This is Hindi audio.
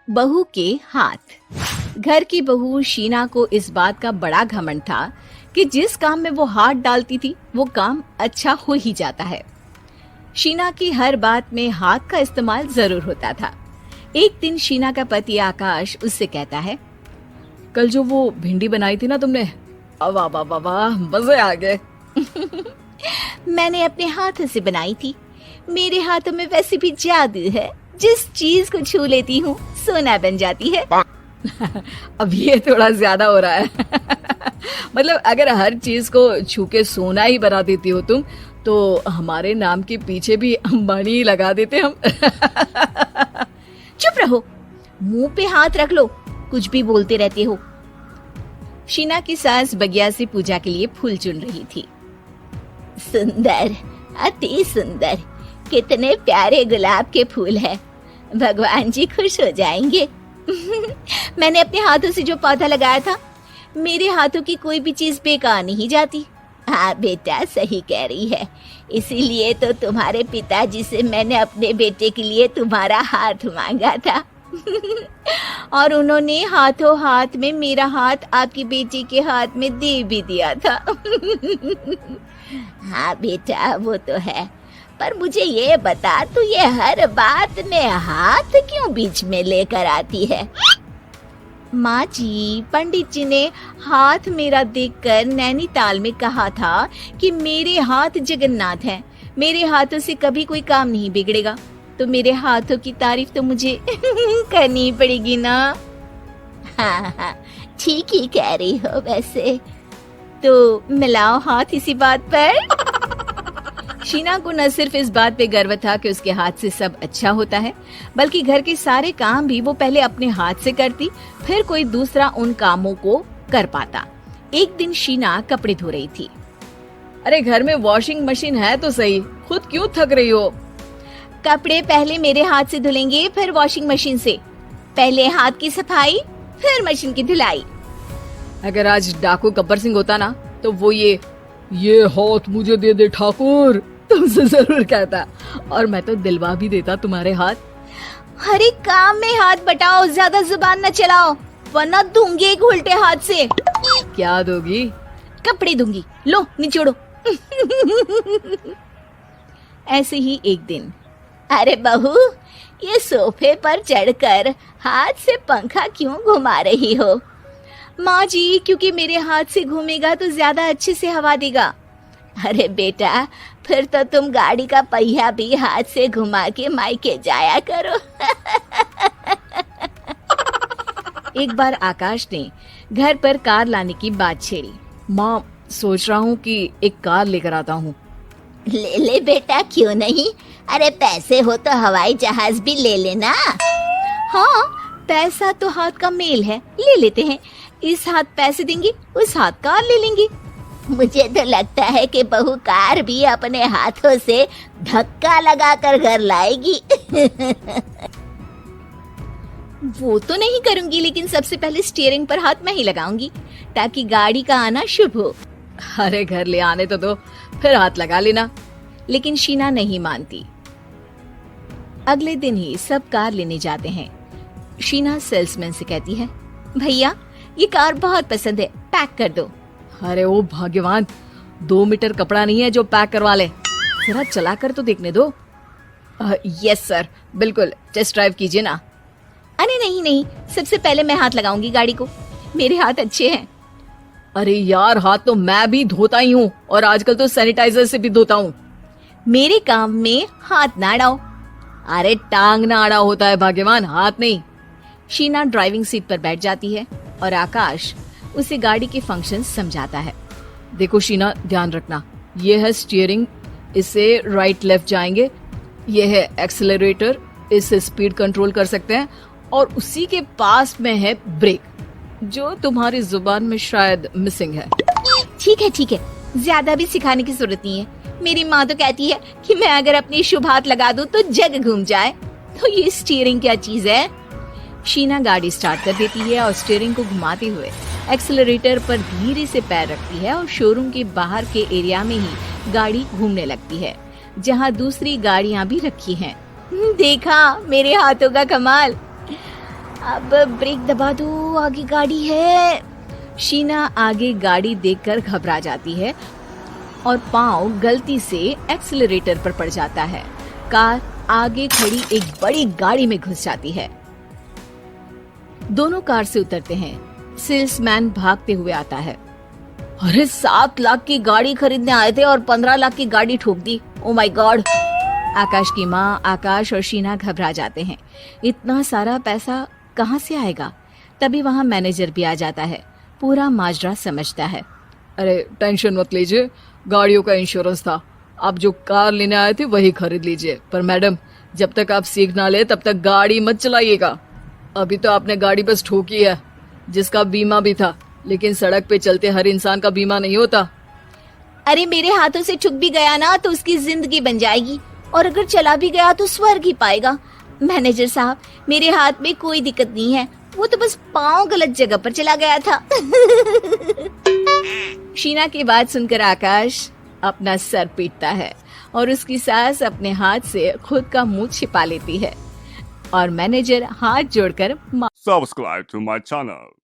बहू के हाथ। घर की बहू शीना को इस बात का बड़ा घमंड था कि जिस काम में वो हाथ डालती थी वो काम अच्छा हो ही जाता है। शीना की हर बात में हाथ का इस्तेमाल जरूर होता था। एक दिन शीना का पति आकाश उससे कहता है, कल जो वो भिंडी बनाई थी ना तुमने, वाह वाह वाह वाह, मजे आ गए। मैंने अपने हाथों से बनाई थी। मेरे हाथों में वैसे भी जादू है, जिस चीज को छू लेती हूँ सोना बन जाती है। अब ये थोड़ा ज्यादा हो रहा है। मतलब अगर हर चीज को छू के सोना ही बना देती हो तुम, तो हमारे नाम के पीछे भी अंबानी ही लगा देते हम। चुप रहो, मुंह पे हाथ रख लो, कुछ भी बोलते रहते हो। शीना की सास बगिया से पूजा के लिए फूल चुन रही थी। सुंदर, अति सुंदर, कितने प्यारे गुलाब के फूल हैं। भगवान जी खुश हो जाएंगे। मैंने अपने हाथों से जो पौधा लगाया था, मेरे हाथों की कोई भी चीज बेकार नहीं जाती। हाँ बेटा, सही कह रही है। इसीलिए तो तुम्हारे पिताजी से मैंने अपने बेटे के लिए तुम्हारा हाथ मांगा था। और उन्होंने हाथों हाथ में मेरा हाथ आपकी बेटी के हाथ में दे भी दिया था। हाँ बेटा, वो तो है, पर मुझे ये बता, तू ये हर बात में हाथ क्यों बीच में लेकर आती है? माँ जी, पंडित जी ने हाथ मेरा देखकर नैनीताल में कहा था कि मेरे हाथ जगन्नाथ हैं। मेरे हाथों से कभी कोई काम नहीं बिगड़ेगा, तो मेरे हाथों की तारीफ तो मुझे करनी पड़ेगी ना। हाँ हाँ, ठीक ही कह रही हो। वैसे तो मिलाओ हाथ इसी बात पर। शीना को न सिर्फ इस बात पे गर्व था कि उसके हाथ से सब अच्छा होता है, बल्कि घर के सारे काम भी वो पहले अपने हाथ से करती, फिर कोई दूसरा उन कामों को कर पाता। एक दिन शीना कपड़े धो रही थी। अरे घर में वॉशिंग मशीन है तो सही, खुद क्यों थक रही हो? कपड़े पहले मेरे हाथ से धुलेंगे, फिर वॉशिंग मशीन से। पहले हाथ की सफाई, फिर मशीन की धुलाई। अगर आज डाकू गब्बर सिंह होता ना, तो वो ये हाथ मुझे दे दे ठाकुर तुमसे जरूर कहता, और मैं तो दिलवा भी देता तुम्हारे हाथ। हर एक काम में हाथ बटाओ, ज्यादा जुबान न चलाओ, वरना दूंगी एक उल्टे हाथ से। क्या दोगी? कपड़े दूंगी, लो निचोड़ो। ऐसे ही एक दिन, अरे बहू, ये सोफे पर चढ़कर हाथ से पंखा क्यों घुमा रही हो? माँ जी, क्योंकि मेरे हाथ से घूमेगा तो ज्यादा अच्छे से हवा देगा। अरे बेटा, फिर तो तुम गाड़ी का पहिया भी हाथ से घुमा के मायके जाया करो। एक बार आकाश ने घर पर कार लाने की बात छेड़ी। माँ, सोच रहा हूँ कि एक कार लेकर आता हूँ। ले ले बेटा, क्यों नहीं? अरे पैसे हो तो हवाई जहाज भी ले लेना। हाँ, पैसा तो हाथ का मेल है, ले लेते हैं। इस हाथ पैसे देंगी, उस हाथ कार ले लेंगी। मुझे तो लगता है कि बहू कार भी अपने हाथों से धक्का लगाकर घर लाएगी। वो तो नहीं करूंगी, लेकिन सबसे पहले स्टीयरिंग पर हाथ मैं ही लगाऊंगी, ताकि गाड़ी का आना शुभ हो। अरे घर ले आने तो दो, फिर हाथ लगा लेना। लेकिन शीना नहीं मानती। अगले दिन ही सब कार लेने जाते हैं। शीना सेल्समैन से कहती है, भैया ये कार बहुत पसंद है, पैक कर दो। अरे ओ भाग्यवान, 2 मीटर कपड़ा नहीं है जो पैक करवा ले, जरा चला कर तो देखने दो। यस सर, बिल्कुल, टेस्ट ड्राइव कीजिए ना। अरे नहीं नहीं, सबसे पहले मैं हाथ लगाऊंगी गाड़ी को, मेरे हाथ अच्छे हैं। अरे यार, हाथ तो मैं भी धोता ही हूँ, और आजकल तो सैनिटाइजर से भी धोता हूँ। मेरे काम में हाथ ना अड़ाओ। अरे टांग ना अड़ा होता है भाग्यवान, हाथ नहीं। शीना ड्राइविंग सीट पर बैठ जाती है और आकाश उसे गाड़ी के फंक्शन समझाता है। देखो शीना, ध्यान रखना, ये है स्टीयरिंग, इससे राइट लेफ्ट जाएंगे। ये है एक्सेलरेटर, इससे स्पीड कंट्रोल कर सकते हैं, और उसी के पास में है ब्रेक, जो तुम्हारी जुबान में शायद मिसिंग है। ठीक है, ज्यादा भी सिखाने की जरूरत नहीं है। मेरी माँ तो कहती है कि मैं अगर अपनी शुभ हाथ लगा दूं तो जग घूम जाए, तो ये स्टीयरिंग क्या चीज है? शीना गाड़ी स्टार्ट कर देती है और स्टीयरिंग को घुमाते हुए एक्सेलरेटर पर धीरे से पैर रखती है, और शोरूम के बाहर के एरिया में ही गाड़ी घूमने लगती है, जहाँ दूसरी गाड़ियाँ भी रखी हैं। देखा मेरे हाथों का कमाल। अब ब्रेक दबा दो, आगे गाड़ी है। शीना आगे गाड़ी देखकर घबरा जाती है और पाँव गलती से एक्सीलरेटर पर पड़ जाता है। कार आगे खड़ी एक बड़ी गाड़ी में घुस जाती है। दोनों कार से उतरते हैं। सेल्समैन भागते हुए आता है। अरे 7 लाख की गाड़ी खरीदने आए थे और 15 लाख की गाड़ी ठोक दी। Oh my God. आकाश की माँ, आकाश और शीना घबरा जाते हैं। इतना सारा पैसा कहाँ से आएगा? तभी वहाँ मैनेजर भी आ जाता है। पूरा माजरा समझता है। अरे टेंशन मत लीजिए, गाड़ियों का इंश्योरेंस था। आप जो कार लेने आए थे वही खरीद लीजिए। पर मैडम, जब तक आप सीख ना ले तब तक गाड़ी मत चलाइएगा। अभी तो आपने गाड़ी बस ठोकी है, जिसका बीमा भी था, लेकिन सड़क पे चलते हर इंसान का बीमा नहीं होता। अरे मेरे हाथों से छुप भी गया ना तो उसकी जिंदगी बन जाएगी, और अगर चला भी गया तो स्वर्ग ही पाएगा। मैनेजर साहब, मेरे हाथ में कोई दिक्कत नहीं है, वो तो बस पाँव गलत जगह पर चला गया था। शीना की बात सुनकर आकाश अपना सर पीटता है और उसकी सास अपने हाथ से खुद का मुंह छिपा लेती है और मैनेजर हाथ जोड़कर Subscribe to my channel.